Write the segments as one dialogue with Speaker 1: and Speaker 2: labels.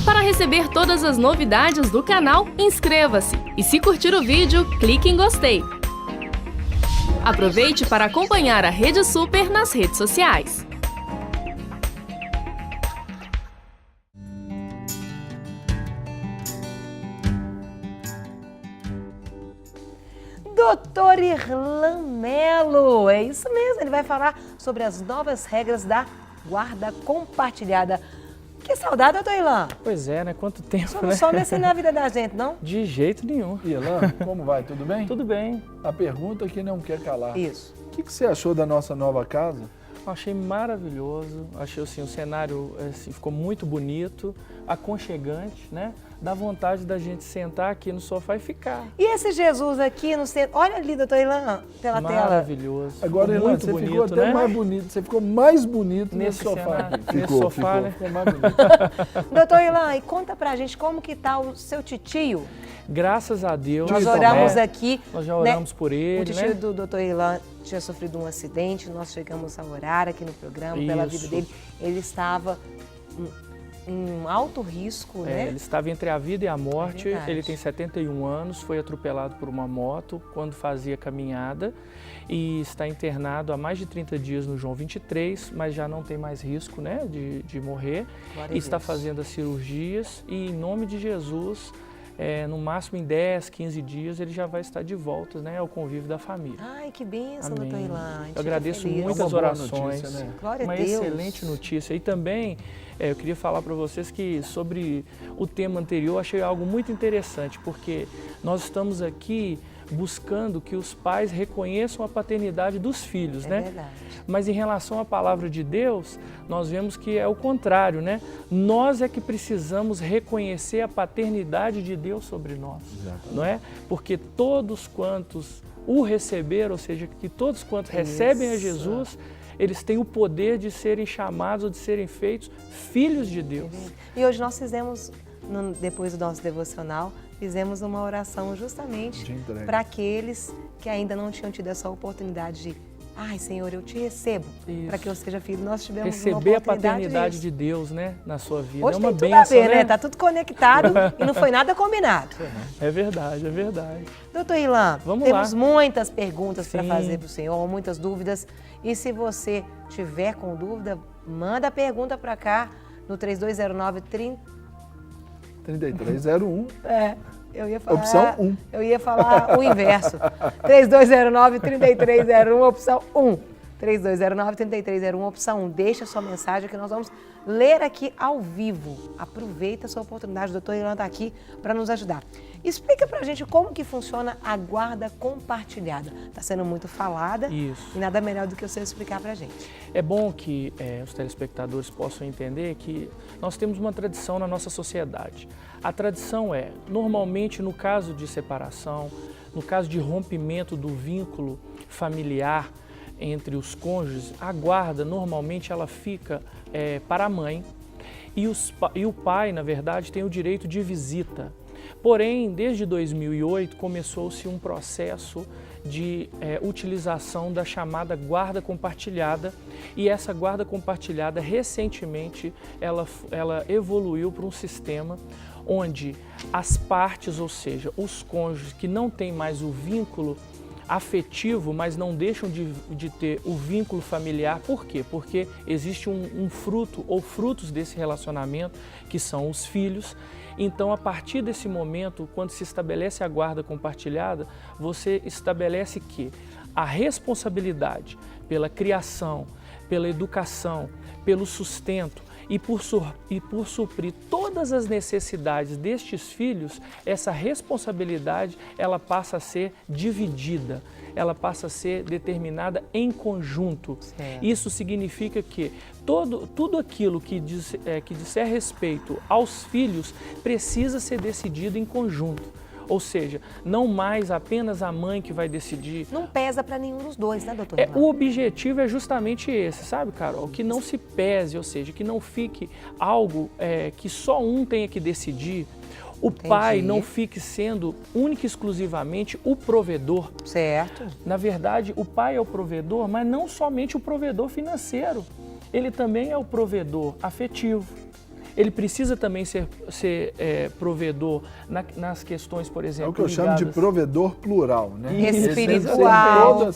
Speaker 1: Para receber todas as novidades do canal, inscreva-se e se curtir o vídeo, clique em gostei. Aproveite para acompanhar a Rede Super nas redes sociais.
Speaker 2: Doutor Irlan Melo, é isso mesmo, ele vai falar sobre as novas regras da guarda compartilhada. Que saudade, doutor Irlan.
Speaker 3: Pois é, né? Quanto tempo,
Speaker 2: Só não
Speaker 3: né?
Speaker 2: some assim na vida da gente, não?
Speaker 3: De jeito nenhum.
Speaker 4: Irlan, como vai? Tudo bem?
Speaker 3: Tudo bem.
Speaker 4: A pergunta que não quer calar.
Speaker 2: Isso.
Speaker 4: O que você achou da nossa nova casa?
Speaker 3: Eu achei maravilhoso. Achei assim, o cenário assim, ficou muito bonito, aconchegante, né? Dá vontade da gente sentar aqui no sofá e ficar.
Speaker 2: E esse Jesus aqui no centro, olha ali, doutor Irlan, pela tela.
Speaker 3: Maravilhoso.
Speaker 4: Agora,
Speaker 3: Ficou
Speaker 4: Irlan,
Speaker 3: muito
Speaker 4: você
Speaker 3: bonito,
Speaker 4: ficou até
Speaker 3: né?
Speaker 4: mais bonito. Você ficou mais bonito nesse sofá
Speaker 3: cenário,
Speaker 4: aqui.
Speaker 3: nesse sofá, né?
Speaker 4: Ficou mais bonito.
Speaker 2: Doutor Irlan, e conta pra gente como que tá o seu titio.
Speaker 3: Graças a Deus.
Speaker 2: Nós
Speaker 4: Titio,
Speaker 2: oramos
Speaker 3: né?
Speaker 2: aqui.
Speaker 3: Nós já oramos por ele,
Speaker 2: O titio
Speaker 3: né?
Speaker 2: do doutor Irlan tinha sofrido um acidente, nós chegamos a orar aqui no programa pela vida
Speaker 3: Isso.
Speaker 2: dele. Ele estava em alto risco, né?
Speaker 3: Ele estava entre a vida e a morte.
Speaker 2: verdade.
Speaker 3: Ele tem 71 anos, foi atropelado por uma moto quando fazia caminhada e está internado há mais de 30 dias no João 23, mas já não tem mais risco, né, de morrer.
Speaker 2: Glória a
Speaker 3: E está
Speaker 2: Deus.
Speaker 3: fazendo as cirurgias e, em nome de Jesus, no máximo em 10, 15 dias, ele já vai estar de volta, né, ao convívio da família.
Speaker 2: Ai, que bênção,
Speaker 3: Amém.
Speaker 2: doutor Irlan. A gente
Speaker 3: Eu agradeço
Speaker 2: fica feliz.
Speaker 3: muito
Speaker 4: É uma
Speaker 3: as
Speaker 4: boa
Speaker 3: orações.
Speaker 4: notícia, né?
Speaker 2: Glória a
Speaker 3: Uma
Speaker 2: Deus.
Speaker 3: excelente notícia. E também eu queria falar para vocês que sobre o tema anterior, achei algo muito interessante, porque nós estamos aqui buscando que os pais reconheçam a paternidade dos filhos,
Speaker 2: É
Speaker 3: né?
Speaker 2: verdade.
Speaker 3: Mas em relação à palavra de Deus, nós vemos que é o contrário, né? Nós é que precisamos reconhecer a paternidade de Deus sobre nós, não é? Porque todos quantos o receberam, ou seja, que todos quantos recebem a
Speaker 2: Isso.
Speaker 3: Jesus, eles têm o poder de serem chamados ou de serem feitos filhos de Deus.
Speaker 2: E hoje nós fizemos, depois do nosso devocional, fizemos uma oração justamente
Speaker 4: De entrega.
Speaker 2: para aqueles que ainda não tinham tido essa oportunidade de, ai, Senhor, eu te recebo,
Speaker 3: Isso.
Speaker 2: para que eu seja filho. Nós tivemos uma
Speaker 3: Receber a
Speaker 2: oportunidade
Speaker 3: paternidade
Speaker 2: disso.
Speaker 3: de Deus, né, na sua vida.
Speaker 2: Hoje
Speaker 3: é uma
Speaker 2: tem tudo
Speaker 3: bênção,
Speaker 2: a ver, né? Tá tudo conectado e não foi nada combinado.
Speaker 3: É verdade, é verdade.
Speaker 2: Doutor Irlan,
Speaker 3: Vamos
Speaker 2: temos
Speaker 3: lá.
Speaker 2: muitas perguntas para
Speaker 3: Sim.
Speaker 2: fazer para o senhor, muitas dúvidas. E se você tiver com dúvida, manda a pergunta para cá no 3209-30.
Speaker 4: 3301.
Speaker 2: Eu ia falar,
Speaker 4: Opção 1.
Speaker 2: Eu ia falar o inverso. 3209-3301, opção 1. 3209-3301, opção 1. Deixa a sua mensagem que nós vamos ler aqui ao vivo. Aproveita a sua oportunidade, o doutor Irlan está aqui para nos ajudar. Explica pra gente como que funciona a guarda compartilhada. Está sendo muito falada.
Speaker 3: Isso.
Speaker 2: E nada melhor do que você explicar pra gente.
Speaker 3: É bom que os telespectadores possam entender que nós temos uma tradição na nossa sociedade. A tradição é, normalmente no caso de separação, no caso de rompimento do vínculo familiar entre os cônjuges, a guarda normalmente ela fica para a mãe e o pai, na verdade, tem o direito de visita. Porém, desde 2008 começou-se um processo de utilização da chamada guarda compartilhada e essa guarda compartilhada recentemente ela evoluiu para um sistema onde as partes, ou seja, os cônjuges que não têm mais o vínculo afetivo, mas não deixam de ter o vínculo familiar. Por quê? Porque existe um fruto ou frutos desse relacionamento, que são os filhos. Então, a partir desse momento, quando se estabelece a guarda compartilhada, você estabelece que a responsabilidade pela criação, pela educação, pelo sustento e por suprir todas as necessidades destes filhos, essa responsabilidade ela passa a ser dividida, ela passa a ser determinada em conjunto.
Speaker 2: Certo.
Speaker 3: Isso significa que tudo aquilo que disser respeito aos filhos precisa ser decidido em conjunto. Ou seja, não mais apenas a mãe que vai decidir.
Speaker 2: Não pesa para nenhum dos dois, né, doutor?
Speaker 3: O objetivo é justamente esse, sabe, Carol? Que não se pese, ou seja, que não fique algo que só um tenha que decidir. O pai não fique sendo única e exclusivamente o provedor.
Speaker 2: Certo.
Speaker 3: Na verdade, o pai é o provedor, mas não somente o provedor financeiro. Ele também é o provedor afetivo. ele precisa também ser provedor nas questões, por exemplo,
Speaker 4: é o que eu chamo de provedor plural, né?
Speaker 2: Espiritual,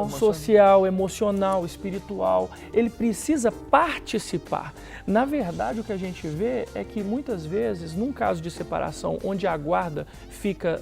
Speaker 3: social, emocional, espiritual. Ele precisa participar. Na verdade, o que a gente vê é que muitas vezes, num caso de separação, onde a guarda fica,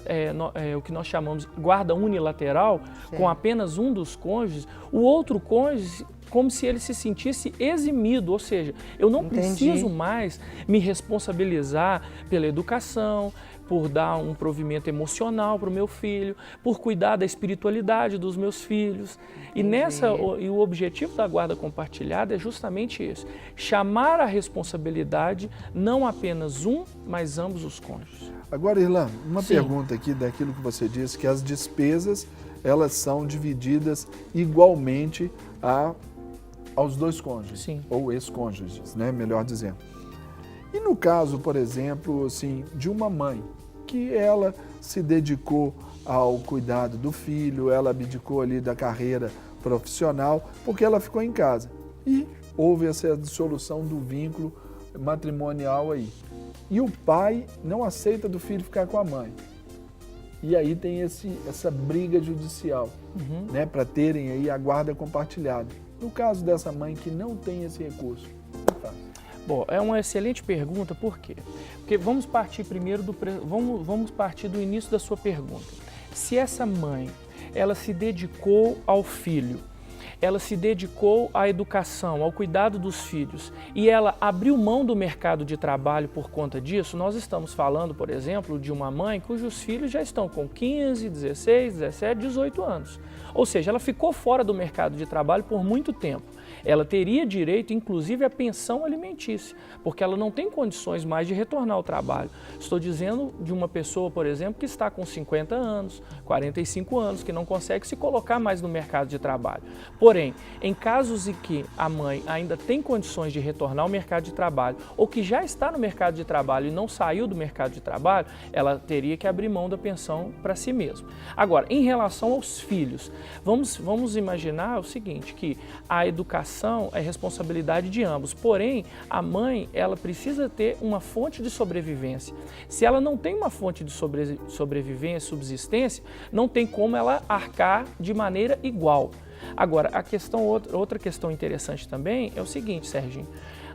Speaker 3: o que nós chamamos de guarda unilateral, com apenas um dos cônjuges, o outro cônjuge, como se ele se sentisse eximido, ou seja, eu não preciso mais me responsabilizar pela educação, por dar um provimento emocional para o meu filho, por cuidar da espiritualidade dos meus filhos. E o objetivo da guarda compartilhada é justamente isso, chamar a responsabilidade não apenas um, mas ambos os cônjuges.
Speaker 4: Agora, Irlan, uma pergunta aqui daquilo que você disse, que as despesas, elas são divididas igualmente aos dois cônjuges, ou ex-cônjuges, né, melhor dizendo. E no caso, por exemplo, assim, de uma mãe, que ela se dedicou ao cuidado do filho, ela abdicou ali da carreira profissional, porque ela ficou em casa. E houve essa dissolução do vínculo matrimonial aí. E o pai não aceita do filho ficar com a mãe. E aí tem essa briga judicial, né, para terem aí a guarda compartilhada. No caso dessa mãe que não tem esse recurso, o que faz?
Speaker 3: Bom, é uma excelente pergunta, por quê? Porque vamos partir primeiro vamos partir do início da sua pergunta. Se essa mãe, ela se dedicou ao filho, ela se dedicou à educação, ao cuidado dos filhos, e ela abriu mão do mercado de trabalho por conta disso, nós estamos falando, por exemplo, de uma mãe cujos filhos já estão com 15, 16, 17, 18 anos. Ou seja, ela ficou fora do mercado de trabalho por muito tempo. Ela teria direito, inclusive, à pensão alimentícia, porque ela não tem condições mais de retornar ao trabalho. Estou dizendo de uma pessoa, por exemplo, que está com 50 anos, 45 anos, que não consegue se colocar mais no mercado de trabalho. Porém, em casos em que a mãe ainda tem condições de retornar ao mercado de trabalho, ou que já está no mercado de trabalho e não saiu do mercado de trabalho, ela teria que abrir mão da pensão para si mesma. Agora, em relação aos filhos, vamos imaginar o seguinte, que a educação é responsabilidade de ambos, porém, a mãe, ela precisa ter uma fonte de sobrevivência. Se ela não tem uma fonte de sobrevivência, subsistência, não tem como ela arcar de maneira igual. Agora, outra questão interessante também é o seguinte, Serginho.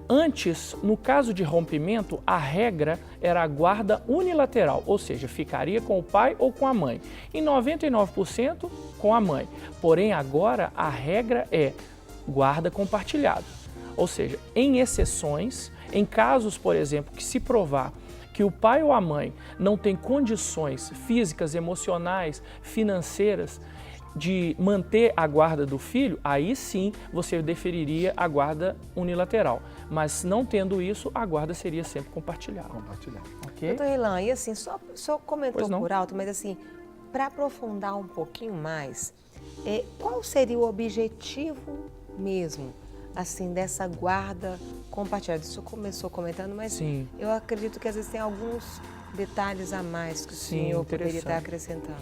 Speaker 3: Antes, no caso de rompimento, a regra era a guarda unilateral, ou seja, ficaria com o pai ou com a mãe. Em 99% com a mãe. Porém, agora a regra é guarda compartilhada. Ou seja, em exceções, em casos, por exemplo, que se provar que o pai ou a mãe não tem condições físicas, emocionais, financeiras de manter a guarda do filho, aí sim você deferiria a guarda unilateral. Mas não tendo isso, a guarda seria sempre compartilhada. Okay?
Speaker 2: Doutor Irlan, e assim, só comentou por alto, mas assim, para aprofundar um pouquinho mais, qual seria o objetivo mesmo, assim, dessa guarda compartilhada? Isso começou comentando, mas eu acredito que às vezes tem alguns detalhes a mais que o senhor poderia estar acrescentando.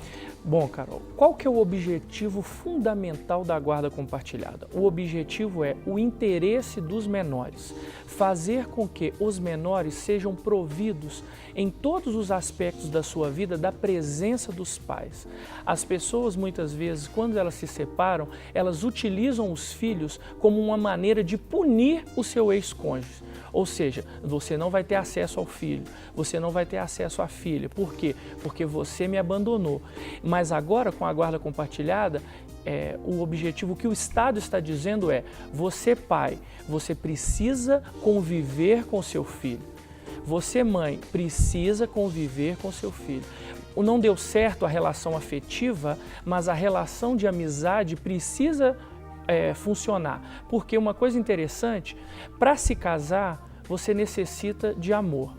Speaker 3: Bom, Carol, qual que é o objetivo fundamental da guarda compartilhada? O objetivo é o interesse dos menores, fazer com que os menores sejam providos em todos os aspectos da sua vida da presença dos pais. As pessoas, muitas vezes, quando elas se separam, elas utilizam os filhos como uma maneira de punir o seu ex-cônjuge. Ou seja, você não vai ter acesso ao filho, você não vai ter acesso à filha. Por quê? Porque você me abandonou. Mas agora, com a guarda compartilhada, o objetivo que o Estado está dizendo é: você, pai, você precisa conviver com seu filho. Você, mãe, precisa conviver com seu filho. Não deu certo a relação afetiva, mas a relação de amizade precisa funcionar. Porque uma coisa interessante, para se casar, você necessita de amor.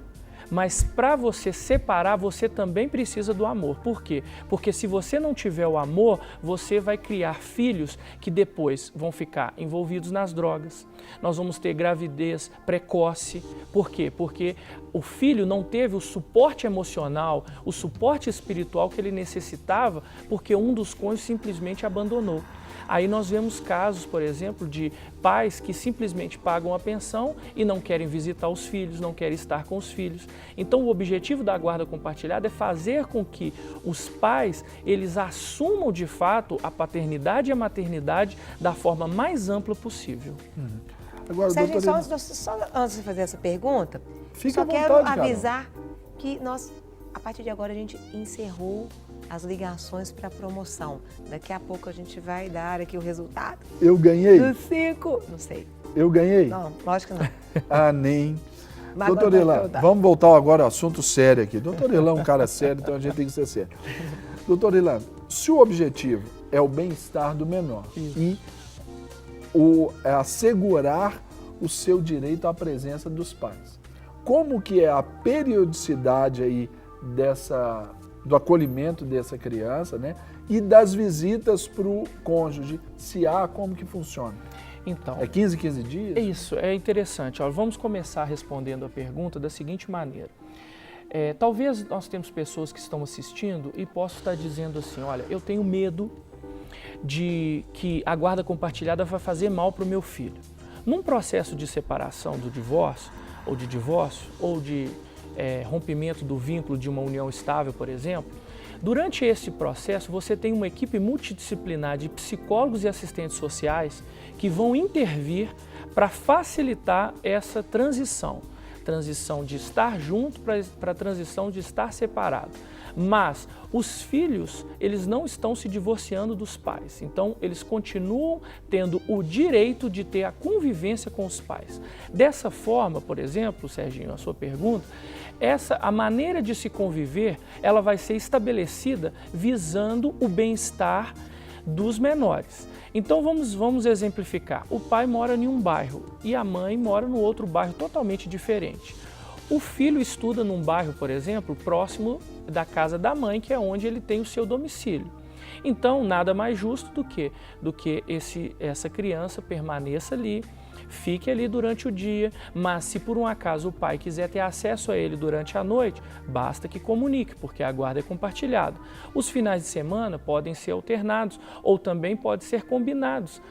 Speaker 3: Mas para você separar, você também precisa do amor. Por quê? Porque se você não tiver o amor, você vai criar filhos que depois vão ficar envolvidos nas drogas. Nós vamos ter gravidez precoce. Por quê? Porque o filho não teve o suporte emocional, o suporte espiritual que ele necessitava, porque um dos cônjuges simplesmente abandonou. Aí nós vemos casos, por exemplo, de pais que simplesmente pagam a pensão e não querem visitar os filhos, não querem estar com os filhos. Então o objetivo da guarda compartilhada é fazer com que os pais, eles assumam de fato a paternidade e a maternidade da forma mais ampla possível.
Speaker 2: Agora, Sérgio, só antes de fazer essa pergunta, quero avisar que nós, a partir de agora, a gente encerrou as ligações para promoção. Daqui a pouco a gente vai dar aqui o resultado.
Speaker 4: Eu ganhei?
Speaker 2: Do 5. Não sei.
Speaker 4: Eu ganhei?
Speaker 2: Não, lógico que não.
Speaker 4: Ah, nem. Doutor Irlan, vamos voltar agora ao assunto sério aqui. Doutor Irlan é um cara sério, então a gente tem que ser sério. Doutor Irlan, se o objetivo é o bem-estar do menor e assegurar o seu direito à presença dos pais, como que é a periodicidade aí do acolhimento dessa criança, né? E das visitas para o cônjuge, se há, como que funciona?
Speaker 3: Então,
Speaker 4: é 15 dias?
Speaker 3: Isso, é interessante. Olha, vamos começar respondendo a pergunta da seguinte maneira. Talvez nós temos pessoas que estão assistindo e possam estar dizendo assim, olha, eu tenho medo de que a guarda compartilhada vai fazer mal para o meu filho. Num processo de separação do divórcio, ou de rompimento do vínculo de uma união estável, por exemplo, durante esse processo você tem uma equipe multidisciplinar de psicólogos e assistentes sociais que vão intervir para facilitar essa transição de estar junto para a transição de estar separado. Mas os filhos, eles não estão se divorciando dos pais, então eles continuam tendo o direito de ter a convivência com os pais. Dessa forma, por exemplo, Serginho, a sua pergunta, a maneira de se conviver, ela vai ser estabelecida visando o bem-estar dos menores. Então vamos exemplificar. O pai mora em um bairro e a mãe mora no outro bairro totalmente diferente. O filho estuda num bairro, por exemplo, próximo da casa da mãe, que é onde ele tem o seu domicílio. Então, nada mais justo do que essa criança permaneça ali, fique ali durante o dia, mas se por um acaso o pai quiser ter acesso a ele durante a noite, basta que comunique, porque a guarda é compartilhada. Os finais de semana podem ser alternados ou também podem ser combinados.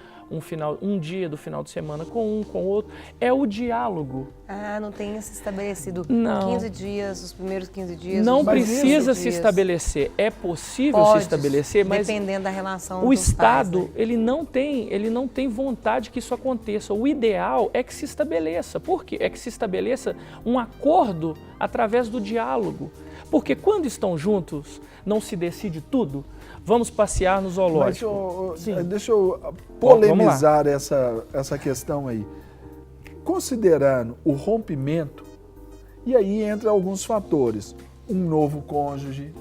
Speaker 3: Um dia do final de semana com um, com o outro. É o diálogo.
Speaker 2: Ah, não tem se estabelecido
Speaker 3: não.
Speaker 2: 15 dias, os primeiros 15 dias.
Speaker 3: Não precisa se estabelecer. É possível se estabelecer, mas
Speaker 2: dependendo da relação
Speaker 3: o Estado,
Speaker 2: pais, né?
Speaker 3: ele não tem vontade que isso aconteça. O ideal é que se estabeleça. Por quê? É que se estabeleça um acordo através do diálogo. Porque quando estão juntos, não se decide tudo. Vamos passear no zoológico.
Speaker 4: Deixa eu polemizar essa questão aí. Considerando o rompimento, e aí entra alguns fatores. Um novo cônjuge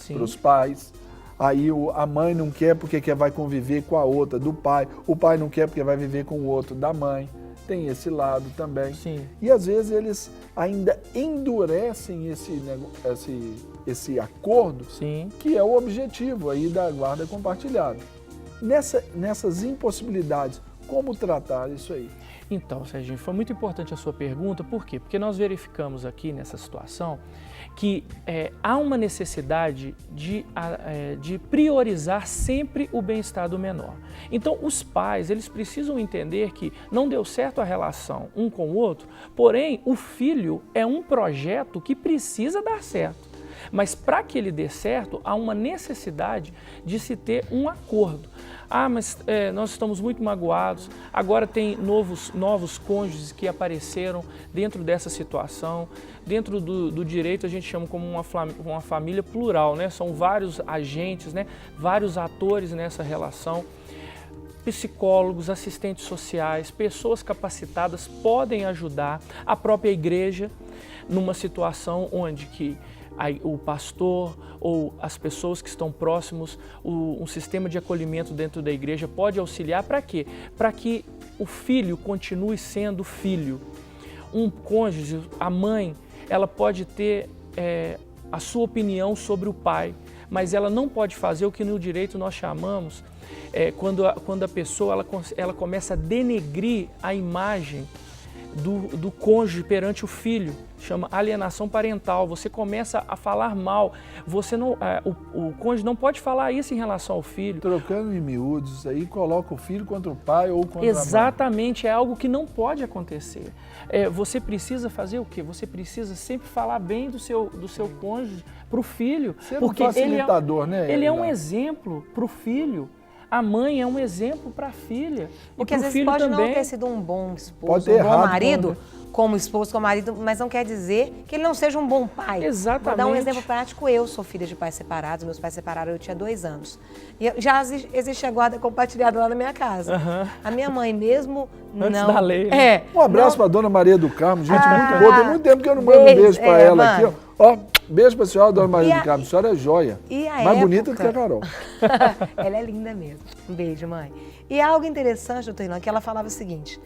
Speaker 4: para os pais, aí a mãe não quer porque vai conviver com a outra do pai, o pai não quer porque vai viver com o outro da mãe. Tem esse lado também.
Speaker 3: Sim.
Speaker 4: E às vezes eles ainda endurecem esse acordo,
Speaker 3: sim,
Speaker 4: que é o objetivo aí da guarda compartilhada. Nessas impossibilidades, como tratar isso aí?
Speaker 3: Então, Serginho, foi muito importante a sua pergunta. Por quê? Porque nós verificamos aqui nessa situação que há uma necessidade de priorizar sempre o bem-estar do menor. Então, os pais, eles precisam entender que não deu certo a relação um com o outro, porém, o filho é um projeto que precisa dar certo. Mas para que ele dê certo, há uma necessidade de se ter um acordo. Ah, mas nós estamos muito magoados, agora tem novos cônjuges que apareceram dentro dessa situação. Dentro do direito a gente chama como uma família plural, né? São vários agentes, né? Vários atores nessa relação. Psicólogos, assistentes sociais, pessoas capacitadas podem ajudar a própria igreja numa situação onde que o pastor ou as pessoas que estão próximos, um sistema de acolhimento dentro da igreja pode auxiliar para quê? Para que o filho continue sendo filho. Um cônjuge, a mãe, ela pode ter a sua opinião sobre o pai, mas ela não pode fazer o que no direito nós chamamos, quando a pessoa ela começa a denegrir a imagem do cônjuge perante o filho, chama alienação parental. Você começa a falar mal, você não, o cônjuge não pode falar isso em relação ao filho.
Speaker 4: Trocando em miúdos, aí coloca o filho contra o pai ou contra a mãe.
Speaker 3: Exatamente, é algo que não pode acontecer. Você precisa fazer o quê? Você precisa sempre falar bem do seu cônjuge para o filho.
Speaker 4: Ser
Speaker 3: porque
Speaker 4: um facilitador, né?
Speaker 3: Ele é um exemplo para o filho. A mãe é um exemplo para a filha.
Speaker 2: Porque às vezes pode não ter sido um bom esposo, um bom marido, como esposo, como marido, mas não quer dizer que ele não seja um bom pai.
Speaker 3: Exatamente.
Speaker 2: Vou dar um exemplo prático. Eu sou filha de pais separados, meus pais separaram, eu tinha 2 anos. E já existe a guarda compartilhada lá na minha casa. A minha mãe mesmo
Speaker 3: Antes
Speaker 2: não...
Speaker 3: da lei.
Speaker 4: Um abraço para a dona Maria do Carmo, gente muito boa. Tem muito tempo que eu não mando um beijo para ela aqui, ó. Beijo para a senhora, dona Maria do Carmo. A senhora é joia. Mais bonita do que a Carol.
Speaker 2: Ela é linda mesmo. Um beijo, mãe. E algo interessante, doutor Ilan, que ela falava o seguinte: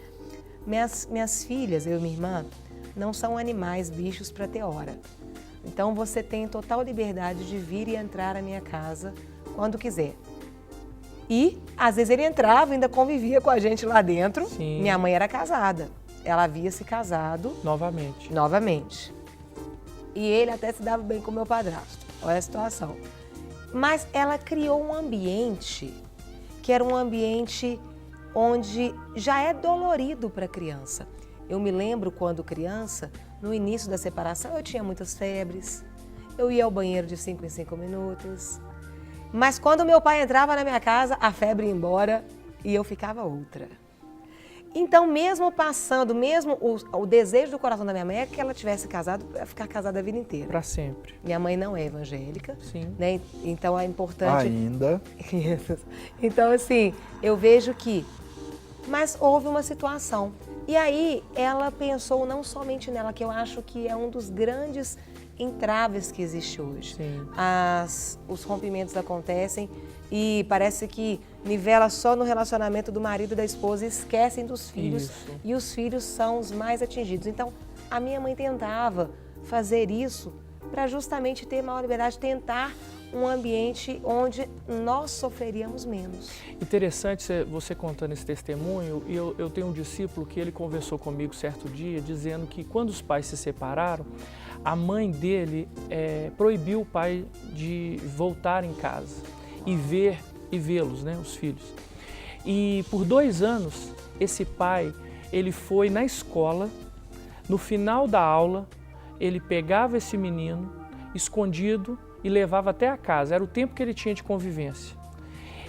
Speaker 2: minhas filhas, eu e minha irmã, não são animais, bichos para ter hora. Então você tem total liberdade de vir e entrar na minha casa quando quiser. E às vezes ele entrava, ainda convivia com a gente lá dentro.
Speaker 3: Sim.
Speaker 2: Minha mãe era casada. Ela havia se casado novamente. E ele até se dava bem com o meu padrasto. Olha a situação. Mas ela criou um ambiente que era um ambiente onde já é dolorido para a criança. Eu me lembro quando criança, no início da separação, eu tinha muitas febres. Eu ia ao banheiro de 5 em 5 minutos. Mas quando meu pai entrava na minha casa, a febre ia embora e eu ficava outra. Então, mesmo passando, mesmo o desejo do coração da minha mãe é que ela tivesse casado para ficar casada a vida inteira.
Speaker 3: Para sempre.
Speaker 2: Minha mãe não é evangélica.
Speaker 3: Sim.
Speaker 2: Né? Então, é importante...
Speaker 4: Ainda.
Speaker 2: Então, assim, eu vejo que... Mas houve uma situação. E aí, ela pensou não somente nela, que eu acho que é um dos grandes entraves que existe hoje.
Speaker 3: Sim.
Speaker 2: Os rompimentos acontecem e parece que nivela só no relacionamento do marido e da esposa e esquecem dos filhos.
Speaker 3: Isso.
Speaker 2: E os filhos são os mais atingidos. Então, a minha mãe tentava fazer isso para justamente ter maior liberdade, tentar um ambiente onde nós sofreríamos menos.
Speaker 3: Interessante você contando esse testemunho, e eu tenho um discípulo que ele conversou comigo certo dia, dizendo que quando os pais se separaram, a mãe dele proibiu o pai de voltar em casa e vê-los, né, os filhos. E por 2 anos, esse pai, ele foi na escola, no final da aula, ele pegava esse menino, escondido, e levava até a casa. Era o tempo que ele tinha de convivência.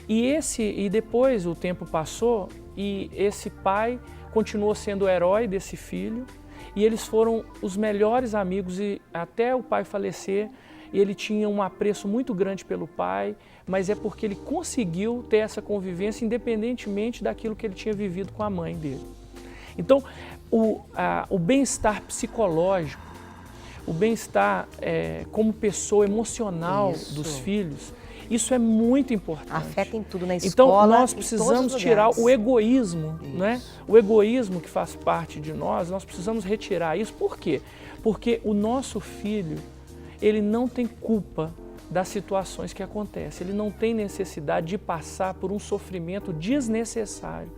Speaker 3: E depois o tempo passou e esse pai continuou sendo o herói desse filho e eles foram os melhores amigos e até o pai falecer ele tinha um apreço muito grande pelo pai, mas é porque ele conseguiu ter essa convivência independentemente daquilo que ele tinha vivido com a mãe dele. Então, o bem-estar psicológico, o bem-estar como pessoa emocional dos filhos, isso é muito importante.
Speaker 2: Afeta em tudo, na escola.
Speaker 3: Então, nós precisamos tirar o egoísmo, né? O egoísmo que faz parte de nós precisamos retirar isso. Por quê? Porque o nosso filho, ele não tem culpa das situações que acontecem, ele não tem necessidade de passar por um sofrimento desnecessário.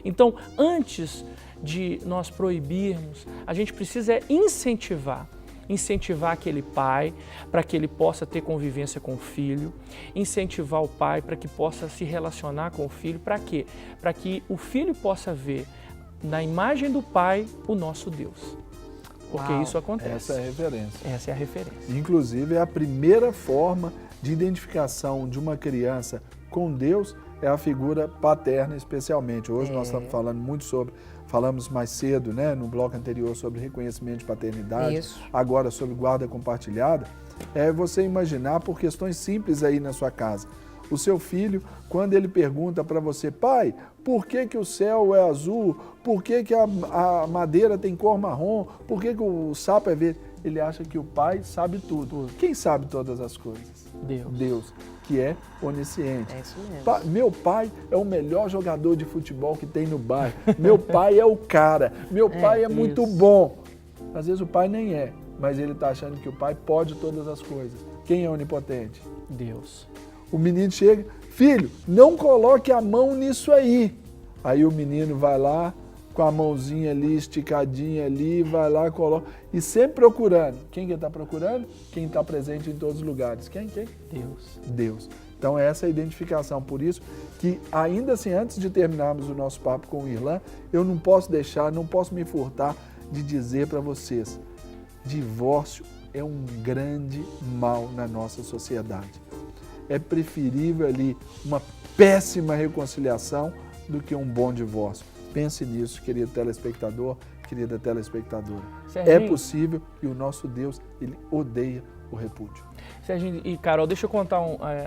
Speaker 3: Então, antes de nós proibirmos, a gente precisa incentivar aquele pai para que ele possa ter convivência com o filho, incentivar o pai para que possa se relacionar com o filho, para quê? Para que o filho possa ver na imagem do pai o nosso Deus. Porque isso acontece.
Speaker 4: Essa é a referência.
Speaker 3: Essa é a referência.
Speaker 4: Inclusive, é a primeira forma de identificação de uma criança com Deus é a figura paterna, especialmente. Hoje nós estamos falando muito falamos mais cedo, né, no bloco anterior, sobre reconhecimento de paternidade, agora sobre guarda compartilhada. É você imaginar por questões simples aí na sua casa. O seu filho, quando ele pergunta para você, pai, por que que o céu é azul? Por que que a madeira tem cor marrom? Por que que o sapo é verde? Ele acha que o pai sabe tudo. Quem sabe todas as coisas? Deus, que é onisciente.
Speaker 2: É isso mesmo.
Speaker 4: Meu pai é o melhor jogador de futebol que tem no bairro. Meu pai é o cara. Meu pai é muito bom. Às vezes o pai nem é, mas ele está achando que o pai pode todas as coisas. Quem é onipotente?
Speaker 3: Deus.
Speaker 4: O menino chega, filho, não coloque a mão nisso aí. Aí o menino vai lá, com a mãozinha ali, esticadinha ali, vai lá, coloca. E sempre procurando. Quem que está procurando? Quem está presente em todos os lugares. Quem?
Speaker 3: Deus.
Speaker 4: Deus. Então essa é a identificação. Por isso que, ainda assim, antes de terminarmos o nosso papo com o Irlan, eu não posso deixar, não posso me furtar de dizer para vocês, divórcio é um grande mal na nossa sociedade. É preferível ali uma péssima reconciliação do que um bom divórcio. Pense nisso, querido telespectador, querida telespectadora.
Speaker 3: Serginho,
Speaker 4: é possível e o nosso Deus, ele odeia o repúdio.
Speaker 3: Serginho e Carol, deixa eu contar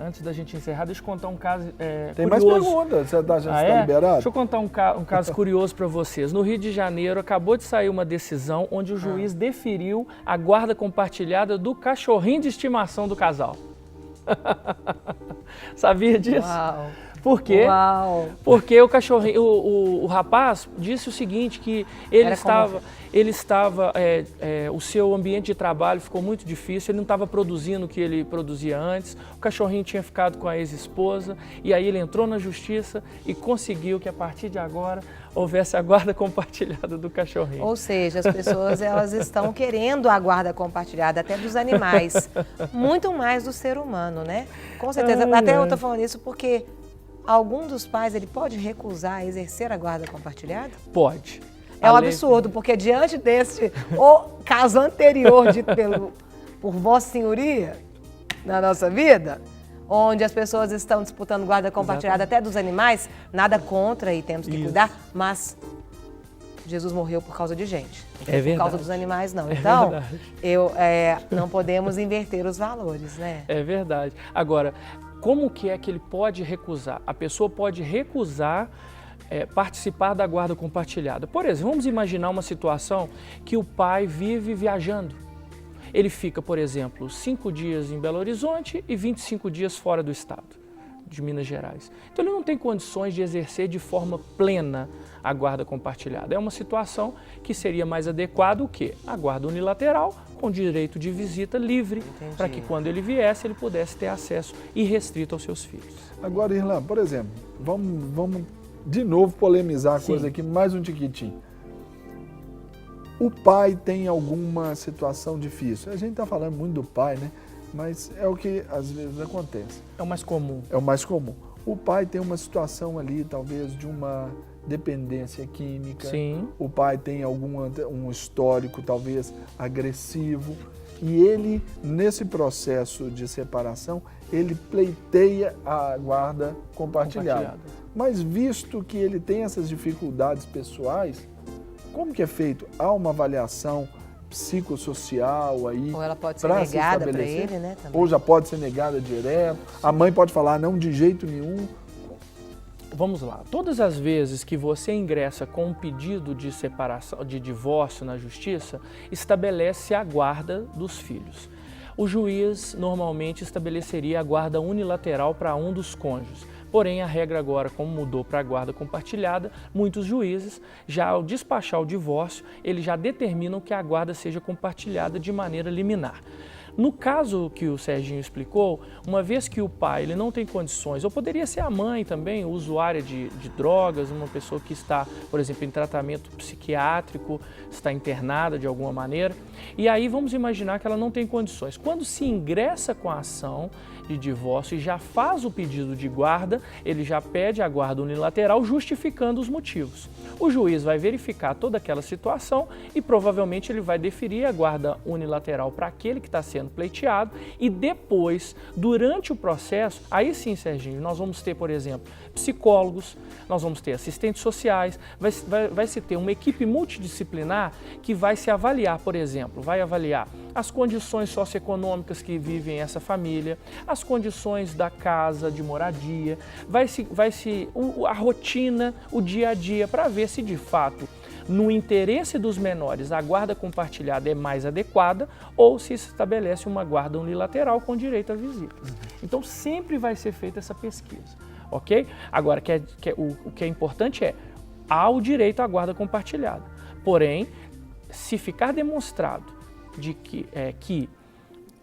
Speaker 3: antes da gente encerrar, deixa eu contar um caso
Speaker 4: Tem
Speaker 3: curioso.
Speaker 4: mais perguntas, você está liberado?
Speaker 3: Deixa eu contar um caso curioso para vocês. No Rio de Janeiro, acabou de sair uma decisão onde o juiz deferiu a guarda compartilhada do cachorrinho de estimação do casal. Sabia disso? Uau! Por quê?
Speaker 2: Uau.
Speaker 3: Porque o cachorrinho, o rapaz disse o seguinte, que o seu ambiente de trabalho ficou muito difícil, ele não estava produzindo o que ele produzia antes, o cachorrinho tinha ficado com a ex-esposa, e aí ele entrou na justiça e conseguiu que a partir de agora houvesse a guarda compartilhada do cachorrinho.
Speaker 2: Ou seja, as pessoas elas estão querendo a guarda compartilhada até dos animais, muito mais do ser humano, né? Com certeza, até eu estou falando isso porque algum dos pais, ele pode recusar exercer a guarda compartilhada?
Speaker 3: Pode.
Speaker 2: É um absurdo, porque diante o caso anterior dito por Vossa Senhoria, na nossa vida, onde as pessoas estão disputando guarda compartilhada até dos animais, nada contra e temos que cuidar, mas Jesus morreu por causa de gente, por causa dos animais não. Então, não podemos inverter os valores, né?
Speaker 3: É verdade. Agora, como que é que ele pode recusar? A pessoa pode recusar participar da guarda compartilhada. Por exemplo, vamos imaginar uma situação que o pai vive viajando. Ele fica, por exemplo, 5 dias em Belo Horizonte e 25 dias fora do estado de Minas Gerais. Então ele não tem condições de exercer de forma plena a guarda compartilhada. É uma situação que seria mais adequado o quê? A guarda unilateral, com direito de visita livre, para que quando ele viesse, ele pudesse ter acesso irrestrito aos seus filhos.
Speaker 4: Agora, Irlan, por exemplo, vamos de novo polemizar a coisa aqui, mais um tiquitinho. O pai tem alguma situação difícil? A gente está falando muito do pai, né? Mas é o que às vezes acontece.
Speaker 3: É o mais comum.
Speaker 4: É o mais comum. O pai tem uma situação ali, talvez, de uma dependência química.
Speaker 3: Sim.
Speaker 4: O pai tem um histórico, talvez, agressivo. E ele, nesse processo de separação, ele pleiteia a guarda compartilhada. Mas visto que ele tem essas dificuldades pessoais, como que é feito? Há uma avaliação psicossocial aí?
Speaker 2: Ou ela pode ser negada para ele, né? Também.
Speaker 4: Ou já pode ser negada direto. A mãe pode falar, não, de jeito nenhum.
Speaker 3: Vamos lá. Todas as vezes que você ingressa com um pedido de separação, de divórcio na justiça, estabelece a guarda dos filhos. O juiz normalmente estabeleceria a guarda unilateral para um dos cônjuges. Porém, a regra agora, como mudou para a guarda compartilhada, muitos juízes, já ao despachar o divórcio, eles já determinam que a guarda seja compartilhada de maneira liminar. No caso que o Serginho explicou, uma vez que o pai ele não tem condições, ou poderia ser a mãe também, usuária de drogas, uma pessoa que está, por exemplo, em tratamento psiquiátrico, está internada de alguma maneira, e aí vamos imaginar que ela não tem condições. Quando se ingressa com a ação de divórcio e já faz o pedido de guarda, ele já pede a guarda unilateral justificando os motivos. O juiz vai verificar toda aquela situação e provavelmente ele vai deferir a guarda unilateral para aquele que está sendo pleiteado e depois, durante o processo, aí sim, Serginho, nós vamos ter, por exemplo, psicólogos, nós vamos ter assistentes sociais, vai se ter uma equipe multidisciplinar que vai se avaliar, por exemplo, vai avaliar as condições socioeconômicas que vivem essa família, as condições da casa, de moradia, a rotina, o dia a dia, para ver se de fato, no interesse dos menores, a guarda compartilhada é mais adequada ou se estabelece uma guarda unilateral com direito a visitas. Então sempre vai ser feita essa pesquisa, ok? Agora, o que é importante há o direito à guarda compartilhada. Porém, se ficar demonstrado de que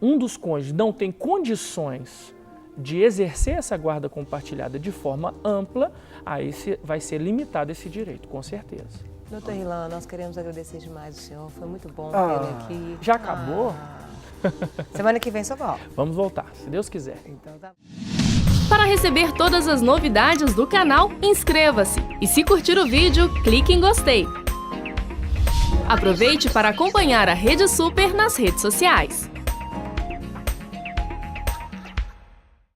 Speaker 3: um dos cônjuges não tem condições de exercer essa guarda compartilhada de forma ampla, aí vai ser limitado esse direito, com certeza.
Speaker 2: Doutor Rilan, nós queremos agradecer demais o senhor. Foi muito bom tê-lo aqui.
Speaker 3: Já acabou?
Speaker 2: Semana que vem só volta.
Speaker 3: Vamos voltar, se Deus quiser.
Speaker 2: Então tá.
Speaker 1: Para receber todas as novidades do canal, inscreva-se. E se curtir o vídeo, clique em gostei. Aproveite para acompanhar a Rede Super nas redes sociais.